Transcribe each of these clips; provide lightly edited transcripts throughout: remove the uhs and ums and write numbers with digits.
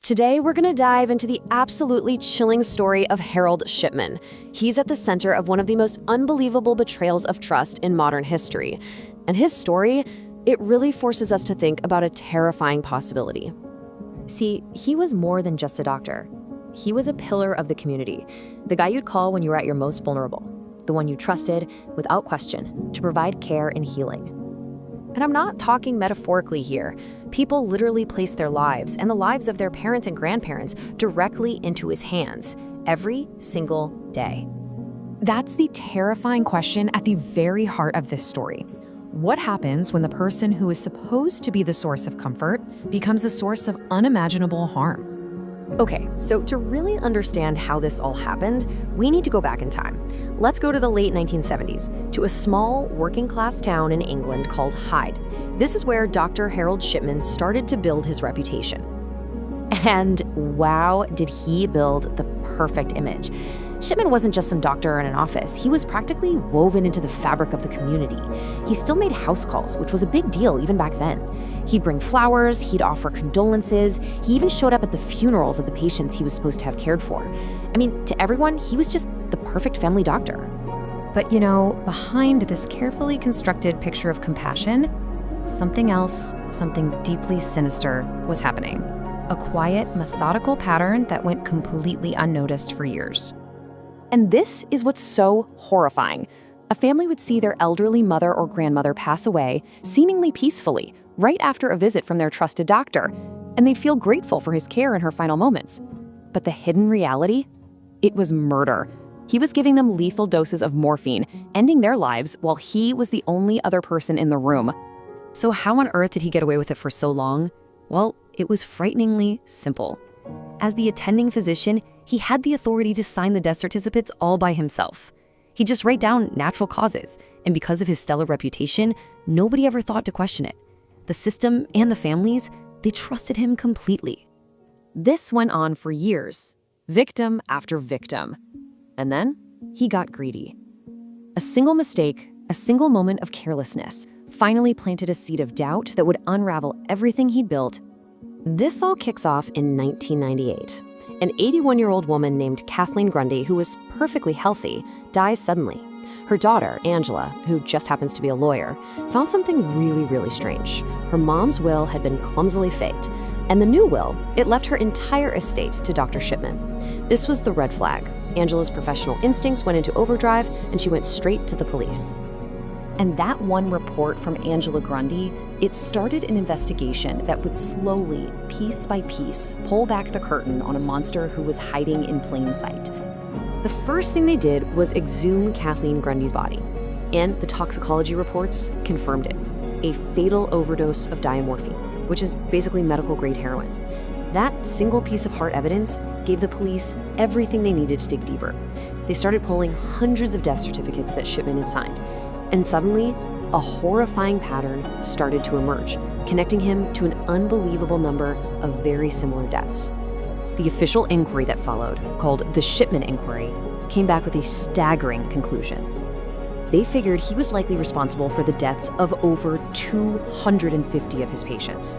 Today, we're going to dive into the absolutely chilling story of Harold Shipman. He's at the center of one of the most unbelievable betrayals of trust in modern history. And his story, it really forces us to think about a terrifying possibility. See, he was more than just a doctor. He was a pillar of the community, the guy you'd call when you were at your most vulnerable, the one you trusted, without question, to provide care and healing. And I'm not talking metaphorically here. People literally placed their lives and the lives of their parents and grandparents directly into his hands every single day. That's the terrifying question at the very heart of this story. What happens when the person who is supposed to be the source of comfort becomes the source of unimaginable harm? Okay, so to really understand how this all happened, we need to go back in time. Let's go to the late 1970s, to a small working-class town in England called Hyde. This is where Dr. Harold Shipman started to build his reputation. And wow, did he build the perfect image. Shipman wasn't just some doctor in an office. He was practically woven into the fabric of the community. He still made house calls, which was a big deal even back then. He'd bring flowers, he'd offer condolences, he even showed up at the funerals of the patients he was supposed to have cared for. I mean, to everyone, he was just the perfect family doctor. But you know, behind this carefully constructed picture of compassion, something else, something deeply sinister was happening. A quiet, methodical pattern that went completely unnoticed for years. And this is what's so horrifying. A family would see their elderly mother or grandmother pass away, seemingly peacefully, right after a visit from their trusted doctor, and they'd feel grateful for his care in her final moments. But the hidden reality? It was murder. He was giving them lethal doses of morphine, ending their lives while he was the only other person in the room. So how on earth did he get away with it for so long? Well, it was frighteningly simple. As the attending physician, he had the authority to sign the death certificates all by himself. He'd just write down natural causes, and because of his stellar reputation, nobody ever thought to question it. The system and the families, they trusted him completely. This went on for years, victim after victim. And then he got greedy. A single mistake, a single moment of carelessness, finally planted a seed of doubt that would unravel everything he'd built. This all kicks off in 1998. An 81-year-old woman named Kathleen Grundy, who was perfectly healthy, dies suddenly. Her daughter, Angela, who just happens to be a lawyer, found something really strange. Her mom's will had been clumsily faked, and the new will, it left her entire estate to Dr. Shipman. This was the red flag. Angela's professional instincts went into overdrive, and she went straight to the police. And that one report from Angela Grundy, it started an investigation that would slowly, piece by piece, pull back the curtain on a monster who was hiding in plain sight. The first thing they did was exhume Kathleen Grundy's body, and the toxicology reports confirmed it. A fatal overdose of diamorphine, which is basically medical-grade heroin. That single piece of hard evidence gave the police everything they needed to dig deeper. They started pulling hundreds of death certificates that Shipman had signed. And suddenly, a horrifying pattern started to emerge, connecting him to an unbelievable number of very similar deaths. The official inquiry that followed, called the Shipman Inquiry, came back with a staggering conclusion. They figured he was likely responsible for the deaths of over 250 of his patients.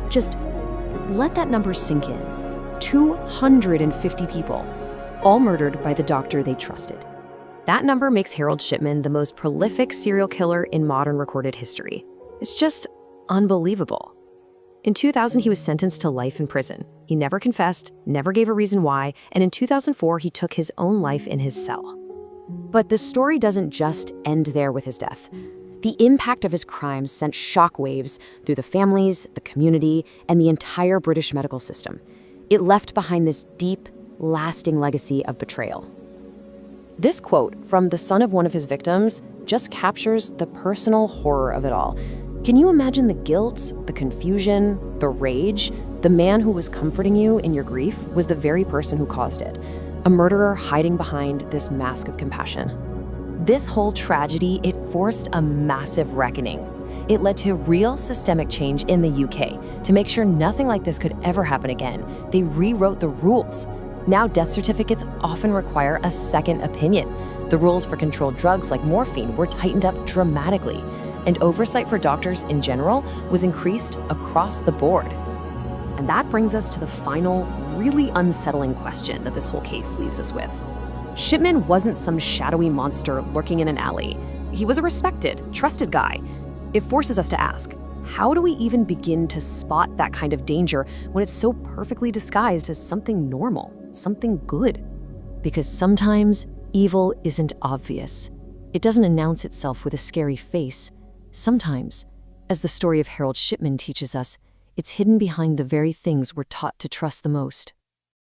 Just let that number sink in. 250 people, all murdered by the doctor they trusted. That number makes Harold Shipman the most prolific serial killer in modern recorded history. It's just unbelievable. In 2000, he was sentenced to life in prison. He never confessed, never gave a reason why, and in 2004, he took his own life in his cell. But the story doesn't just end there with his death. The impact of his crimes sent shockwaves through the families, the community, and the entire British medical system. It left behind this deep, lasting legacy of betrayal. This quote from the son of one of his victims just captures the personal horror of it all. Can you imagine the guilt, the confusion, the rage? The man who was comforting you in your grief was the very person who caused it, a murderer hiding behind this mask of compassion. This whole tragedy, it forced a massive reckoning. It led to real systemic change in the UK. To make sure nothing like this could ever happen again, they rewrote the rules. Now death certificates often require a second opinion. The rules for controlled drugs like morphine were tightened up dramatically, and oversight for doctors in general was increased across the board. And that brings us to the final, really unsettling question that this whole case leaves us with. Shipman wasn't some shadowy monster lurking in an alley. He was a respected, trusted guy. It forces us to ask, how do we even begin to spot that kind of danger when it's so perfectly disguised as something normal, something good? Because sometimes evil isn't obvious. It doesn't announce itself with a scary face. Sometimes, as the story of Harold Shipman teaches us, it's hidden behind the very things we're taught to trust the most.